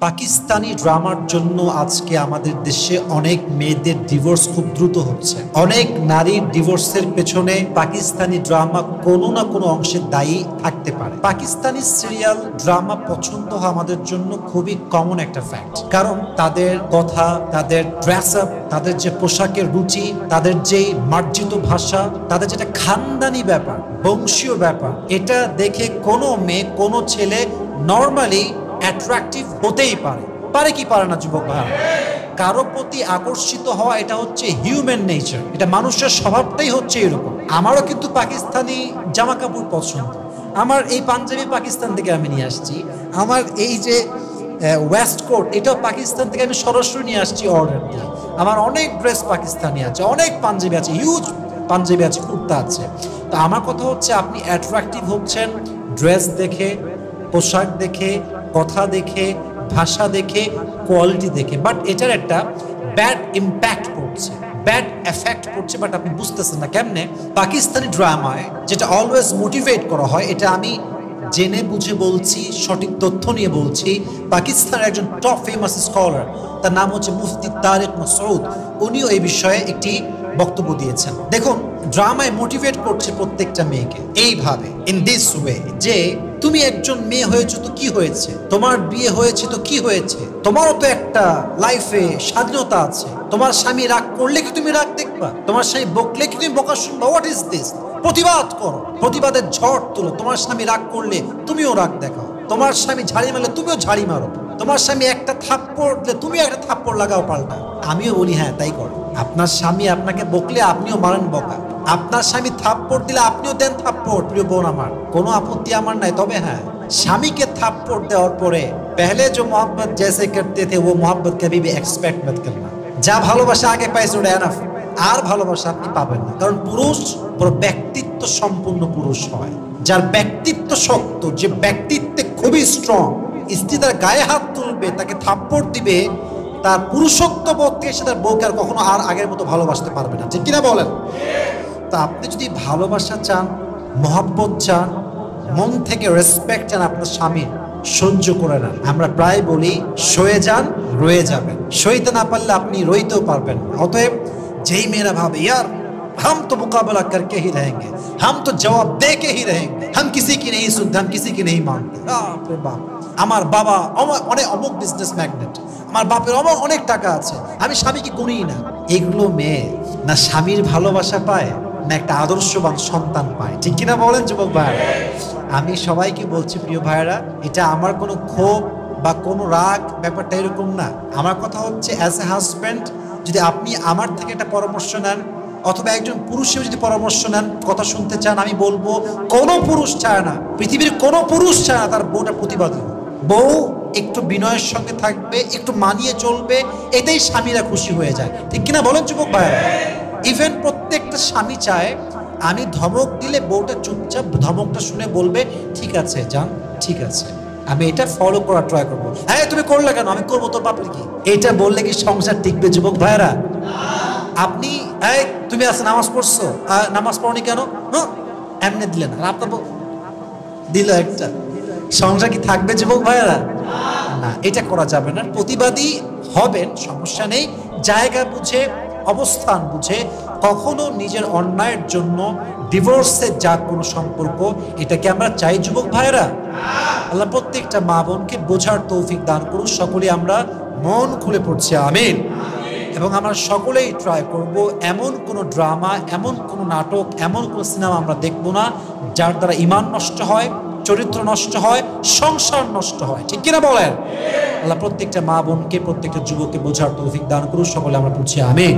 পাকিস্তানি ড্রামার জন্য আজকে আমাদের দেশে অনেক মেয়েদের ডিভোর্স খুব দ্রুত হচ্ছে। অনেক নারীর ডিভোর্সের পেছনে পাকিস্তানি ড্রামা কোনো না কোনো অংশে দায়ী থাকতে পারে। পাকিস্তানি সিরিয়াল ড্রামা পছন্দ হওয়া আমাদের জন্য খুবই কমন একটা ফ্যাক্ট, কারণ তাদের কথা, তাদের ড্রেস আপ, তাদের যে পোশাকের রুচি, তাদের যে মার্জিত ভাষা, তাদের যেটা খানদানি ব্যাপার, বংশীয় ব্যাপার, এটা দেখে কোনো মেয়ে, কোনো ছেলে নর্মালি অ্যাট্রাকটিভ হতেই পারে কি পারে না যুবক ভাই? কারো প্রতি আকর্ষিত হওয়া এটা হচ্ছে হিউম্যান নেচার, এটা মানুষের স্বভাবটাই হচ্ছে এরকম। আমারও কিন্তু পাকিস্তানি জামা কাপড় পছন্দ। আমার এই পাঞ্জাবি পাকিস্তান থেকে আমি নিয়ে আসছি। আমার এই যে ওয়েস্ট কোট, এটাও পাকিস্তান থেকে আমি সরাসরি নিয়ে আসছি অর্ডার দিয়ে। আমার অনেক ড্রেস পাকিস্তানি আছে, অনেক পাঞ্জাবি আছে, হিউজ পাঞ্জাবি আছে, কুর্তা আছে। তো আমার কথা হচ্ছে আপনি অ্যাট্রাকটিভ হচ্ছেন ড্রেস দেখে, পোশাক দেখে, কথা দেখে, ভাষা দেখে, কোয়ালিটি দেখে, বাট এটার একটা ব্যাড ইম্প্যাক্ট পড়ছে, ব্যাড এফেক্ট পড়ছে, বাট আপনি বুঝতেছেন না কেমনে। পাকিস্তানি ড্রামায় যেটা অলওয়েজ মোটিভেট করা হয়, এটা আমি জেনে বুঝে বলছি, সঠিক তথ্য নিয়ে বলছি। পাকিস্তানের একজন টপ ফেমাস স্কলার, তার নাম হচ্ছে মুফতি তারেক মাসউদ, উনিও এই বিষয়ে একটি বক্তব্য দিয়েছেন। দেখুন, ড্রামায় মোটিভেট করছে প্রত্যেকটা মেয়েকে এইভাবে, ইন দিস ওয়ে, যে তুমি একজন মেয়ে হয়েছো তো কি হয়েছে, তোমার বিয়ে হয়েছে তো কি হয়েছে, তোমারও তো একটা লাইফে স্বাধীনতা আছে। তোমার স্বামী রাগ করলে কি তুমি রাগ দেখবা? তোমার স্বামী বকলে কি তুমি বকা শুনবা? What is this? প্রতিবাদ করো, প্রতিবাদের ঝড় তোলো। তোমার স্বামী রাগ করলে তুমিও রাগ দেখাও, তোমার স্বামী ঝাড়ি মারলে তুমিও ঝাড়ি মারো, তোমার স্বামী একটা থাপ্পড় দিলে তুমিও একটা থাপ্পড় লাগাও পাল্টা। আমিও বলি হ্যাঁ তাই করো। আপনার স্বামী আপনাকে বকলে আপনিও মারেন বকা, আপনার স্বামী থাপ্পড় দিলে আপনিও দেন থাপ্পড়। প্রিয় বোন আমার, কোনো আপত্তি আমার নাই। তবে হ্যাঁ, স্বামীকে থাপ্পড় দেওয়ার পরে পেহলে যে মোহব্বত জैसे करते थे वो मोहब्बत कभी भी एक्सपेक्ट मत करना। যা ভালোবাসা আগে পাইছে ওটা এনাফ, আর ভালোবাসা আপনি পাবেন না। কারণ পুরুষ পুরো ব্যক্তিত্ব সম্পূর্ণ পুরুষ হয়, যার ব্যক্তিত্ব শক্ত, যে ব্যক্তিত্বে খুবই স্ট্রং। স্ত্রী তার গায়ে হাত তুলবে, তাকে থাপ্পড় দিবে, তার পুরুষত্ব বোধ থেকে সে তার বউকে আর কখনো আর আগের মতো ভালোবাসতে পারবে না। ঠিক কিনা বলেন? তা আপনি যদি ভালোবাসা চান, মহব্বত চান, মন থেকে রেসপেক্ট চান আপনার স্বামীর, সহ্য করে নেন। আমরা প্রায় বলি সয়ে যান রয়ে যাবেন। সইতে না পারলে আপনি রইতেও পারবেন না। অতএব যেই মেয়েরা ভাবে ইয়ার हम तो मुकाबला करके ही रहेंगे, हम तो जवाब दे के ही रहेंगे, हम किसी की नहीं सुनते, हम किसी की नहीं मानते। बाप, আমার বাবা অনেক অমুক বিজনেস ম্যাগনেট, আমার বাপের অনেক টাকা আছে, আমি স্বামীকে গুনি না। এগুলো মেয়ে না স্বামীর ভালোবাসা পায়, না একটা আদর্শবান সন্তান পায়। ঠিক কিনা বলেন যুবক ভাইরা? আমি সবাইকে বলছি প্রিয় ভাইরা, এটা আমার কোনো ক্ষোভ বা কোনো রাগ, ব্যাপারটা এরকম না। আমার কথা হচ্ছে অ্যাজ এ হাজব্যান্ড, যদি আপনি আমার থেকে একটা পরামর্শ নেন, অথবা একজন পুরুষেও যদি পরামর্শ নেন, কথা শুনতে চান, আমি বলবো কোনো পুরুষ চায় না, পৃথিবীর কোনো পুরুষ চায় না তার বউটা প্রতিবাদী। বউ একটু বিনয়ের সঙ্গে থাকবে, একটু মানিয়ে চলবে, এটাই স্বামীরা খুশি হয়ে যায়। ঠিক কিনা বলেন যুবক ভাইরা? ইভেন প্রত্যেকটা স্বামী চায় আমি ধমক দিলে বউটা চুপচাপ ধমকটা শুনে বলবে ঠিক আছে জান, ঠিক আছে, আমি এটা ফলো করার ট্রাই করবো। হ্যাঁ তুমি করলে কেন? আমি করবো, তোর বাপের কি? এটা বললে কি সংসার টিকবে যুবক ভাইরা? আপনি এই তুমি আজ নামাজ পড়ছো, নামাজ পড়নি কেন? এমনি দিলে না, আপনার দিল একটা, সংসার কি থাকবে যুবক ভাইরা? না, এটা করা যাবে না। প্রতিবাদী হবেন, সমস্যা নেই, জায়গা বুঝে, অবস্থান বুঝে। কখনো নিজের অন্যায়ের জন্য ডিভোর্সের যা কোনো সম্পর্ক, এটাকে আমরা চাই যুবক ভাইরা? আল্লাহ প্রত্যেকটা মা বোনকে বোঝার তৌফিক দান করুন। সকলে আমরা মন খুলে পড়ছি আমিন। এবং আমরা সকলেই ট্রাই করব এমন কোনো ড্রামা, এমন কোনো নাটক, এমন কোনো সিনেমা আমরা দেখব না যার দ্বারা ঈমান নষ্ট হয়, চরিত্র নষ্ট হয়, সংসার নষ্ট হয়। ঠিক কিনা বলেন? আল্লাহ প্রত্যেকটা মা বোনকে, প্রত্যেকটা যুবককে বোঝার তৌফিক দান করুন। সকলে আমরা পড়ছি আমিন।